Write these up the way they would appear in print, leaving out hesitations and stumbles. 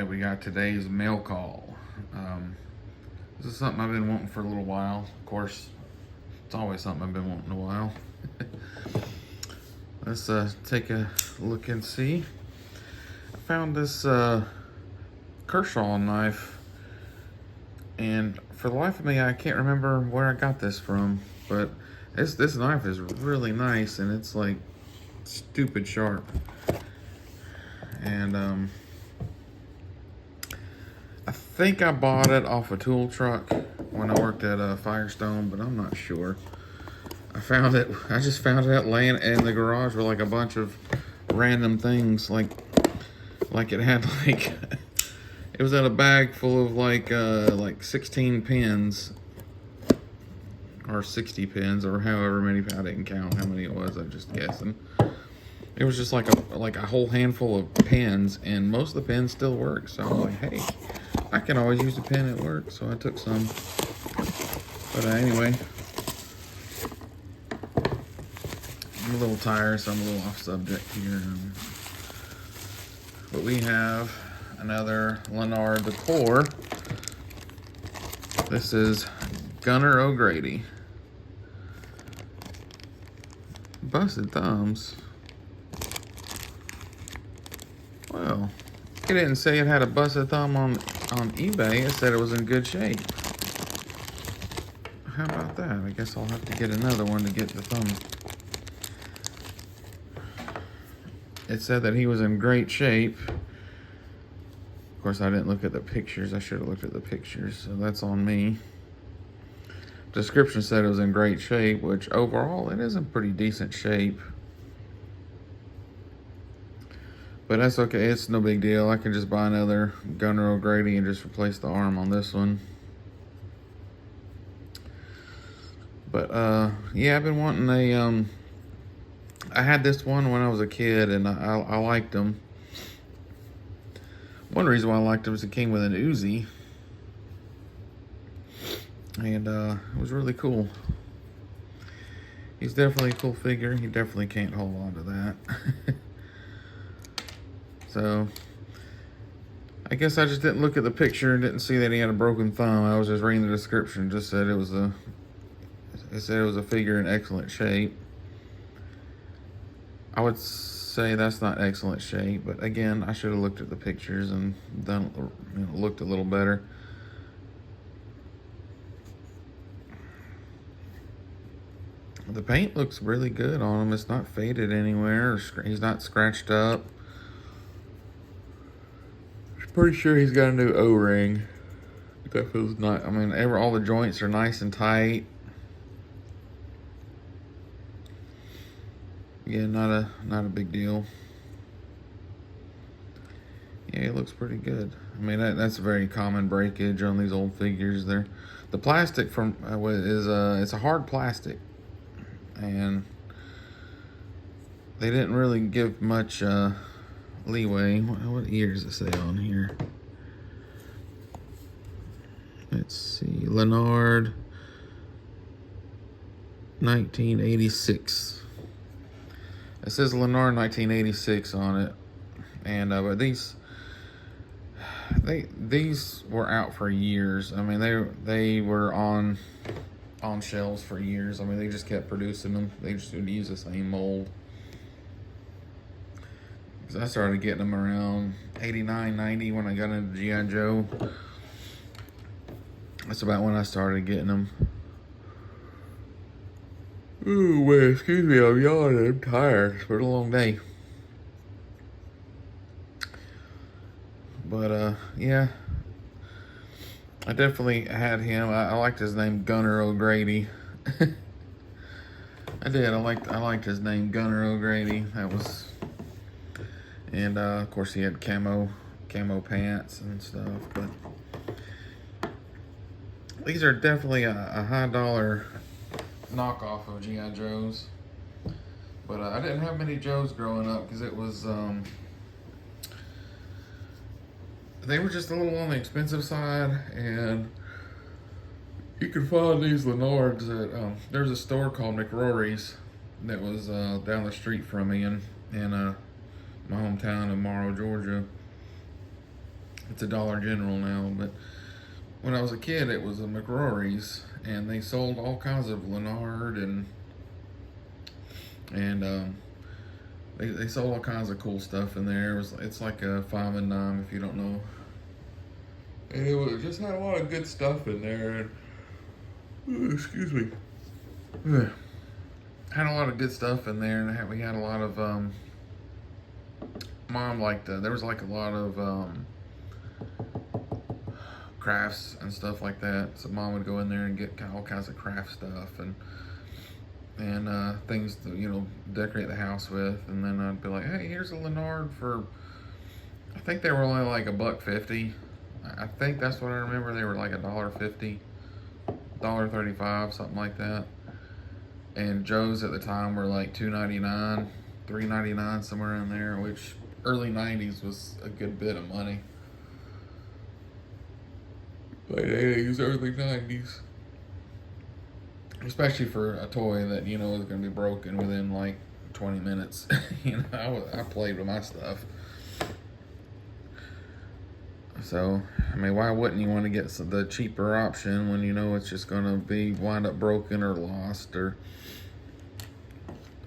Alright, we got today's mail call. This is something I've been wanting for a little while. Of course, it's always something I've been wanting a while. Let's take a look and see. I found this Kershaw knife, and for the life of me, I can't remember where I got this from, but this knife is really nice, and it's like stupid sharp. And I think I bought it off a tool truck when I worked at Firestone, but I'm not sure. I just found it laying in the garage with like a bunch of random things, like it had like it was in a bag full of like 16 pins or 60 pins or however many. I didn't count how many it was. I'm just guessing. It was just like a whole handful of pins, and most of the pins still work. So I'm like, hey, I can always use a pin at work. So I took some. But anyway, I'm a little tired, so I'm a little off subject here. But we have another Lanard The Corps. This is Gunner O'Grady. Busted thumbs. Well, it didn't say it had a busted thumb on eBay. It said it was in good shape. How about that? I guess I'll have to get another one to get the thumb. It said that he was in great shape. Of course, I didn't look at the pictures. I should have looked at the pictures, so that's on me. Description said it was in great shape, which overall it is in pretty decent shape. But that's okay, it's no big deal. I can just buy another Gunner O'Grady and just replace the arm on this one. But yeah, I've been wanting a I had this one when I was a kid, and I liked them. One reason why I liked them is it came with an Uzi. And it was really cool. He's definitely a cool figure. He definitely can't hold on to that. So, I guess I just didn't look at the picture and didn't see that he had a broken thumb. I was just reading the description. Just said it was a figure in excellent shape. I would say that's not excellent shape, but again, I should have looked at the pictures and looked a little better. The paint looks really good on him. It's not faded anywhere. He's not scratched up. Pretty sure he's got a new O-ring. That feels nice. I mean, all the joints are nice and tight. Yeah, not a big deal. Yeah, it looks pretty good. I mean, that's a very common breakage on these old figures. The plastic from it's a hard plastic, and they didn't really give much leeway. What year does it say on here? Let's see, Lanard 1986. It says Lanard 1986 on it, and but these were out for years. I mean, they were on shelves for years. I mean, they just kept producing them. They just would use the same mold. I started getting them around 89, 90 when I got into G.I. Joe. That's about when I started getting them. Ooh, man, excuse me, I'm yawning. I'm tired. It's been a long day. But, yeah. I definitely had him. I liked his name, Gunner O'Grady. I did. I liked his name, Gunner O'Grady. That was... And, of course, he had camo pants and stuff, but these are definitely a high dollar knockoff of G.I. Joes. But I didn't have many Joes growing up because it was, they were just a little on the expensive side, and you can find these Lanards at, there's a store called McRory's that was down the street from me in my hometown of Morrow, Georgia. It's a Dollar General now, but when I was a kid, it was a McRory's, and they sold all kinds of Lanard and they sold all kinds of cool stuff in there. It's like a five and dime if you don't know. And just had a lot of good stuff in there. And, excuse me. Had a lot of good stuff in there, and we had a lot of Mom liked there was like a lot of crafts and stuff like that. So Mom would go in there and get all kinds of craft stuff and things to decorate the house with. And then I'd be like, hey, here's a Lanard for, I think they were only like $1.50. I think that's what I remember. They were like $1.50, $1.35, something like that. And Joe's at the time were like $2.99, $3.99, somewhere in there, which early 90s was a good bit of money. Late 80s, early 90s. Especially for a toy that, is going to be broken within like 20 minutes. I played with my stuff. So, I mean, why wouldn't you want to get the cheaper option when it's just going to wind up broken or lost or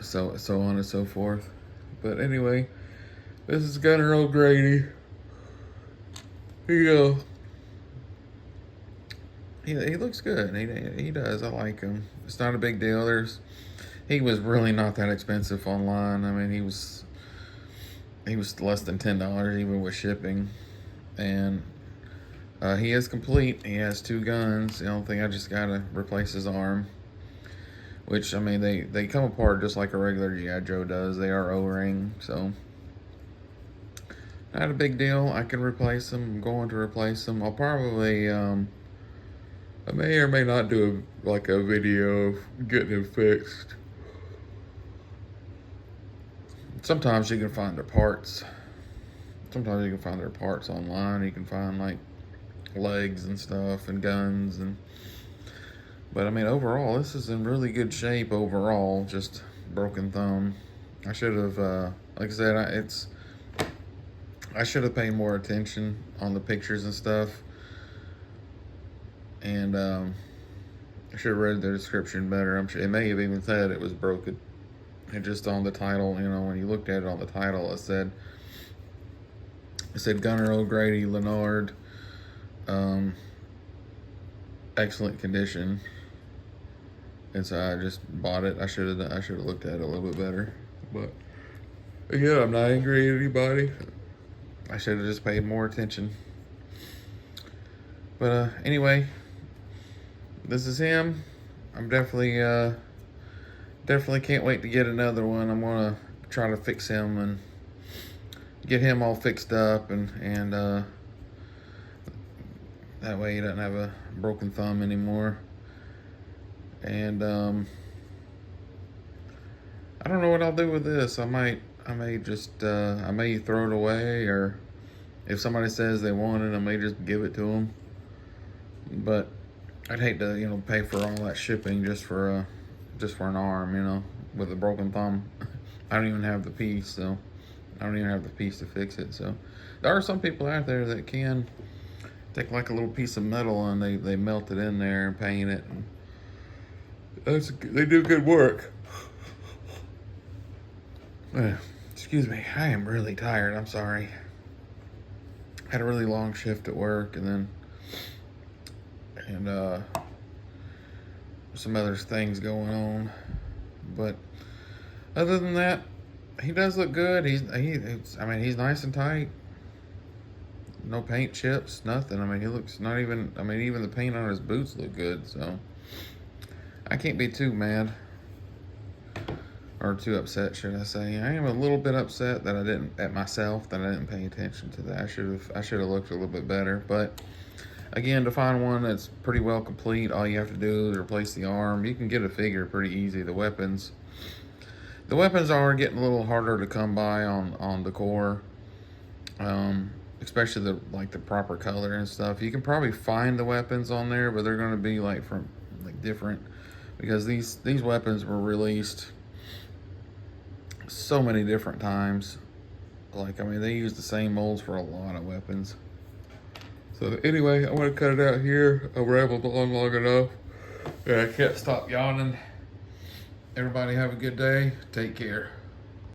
so on and so forth. But anyway, this is Gunner O'Grady. Here you go. He looks good. He does. I like him. It's not a big deal. He was really not that expensive online. I mean, he was less than $10 even with shipping. And he is complete. He has 2 guns. The only thing, I just gotta replace his arm. Which, I mean, they come apart just like a regular G.I. Joe does. They are O-ring, so not a big deal. I can replace them. I'm going to replace them. I'll probably I may or may not do a video of getting him fixed. Sometimes you can find their parts. Sometimes you can find their parts online. You can find like legs and stuff and guns but I mean, overall, this is in really good shape overall. Just broken thumb. I should have, like I said, I should have paid more attention on the pictures and stuff. And I should have read the description better. I'm sure it may have even said it was broken. And just on the title, when you looked at it on the title, it said Gunner O'Grady Lanard, excellent condition. And so I just bought it. I should have looked at it a little bit better. But again, I'm not angry at anybody. I should have just paid more attention. But anyway, this is him. I'm definitely can't wait to get another one. I'm gonna try to fix him and get him all fixed up and that way he doesn't have a broken thumb anymore. And I don't know what I'll do with this. I may throw it away, or if somebody says they want it, I may just give it to them. But I'd hate to pay for all that shipping just for an arm, with a broken thumb. I don't even have the piece, so I don't even have the piece to fix it. So there are some people out there that can take like a little piece of metal and they melt it in there and paint it, and they do good work. Excuse me, I am really tired. I'm sorry. Had a really long shift at work, and some other things going on. But other than that, he does look good. He's nice and tight. No paint chips, nothing. I mean, he looks not even. I mean, even the paint on his boots look good. So I can't be too mad or too upset, should I say? I am a little bit upset that I didn't pay attention to that. I should have looked a little bit better. But again, to find one that's pretty well complete, all you have to do is replace the arm. You can get a figure pretty easy. The weapons are getting a little harder to come by on the Corps, especially the proper color and stuff. You can probably find the weapons on there, but they're going to be from different, because these weapons were released so many different times. They use the same molds for a lot of weapons. So anyway, I'm gonna cut it out here. I rambled on long enough. Yeah, I can't stop yawning. Everybody have a good day. Take care.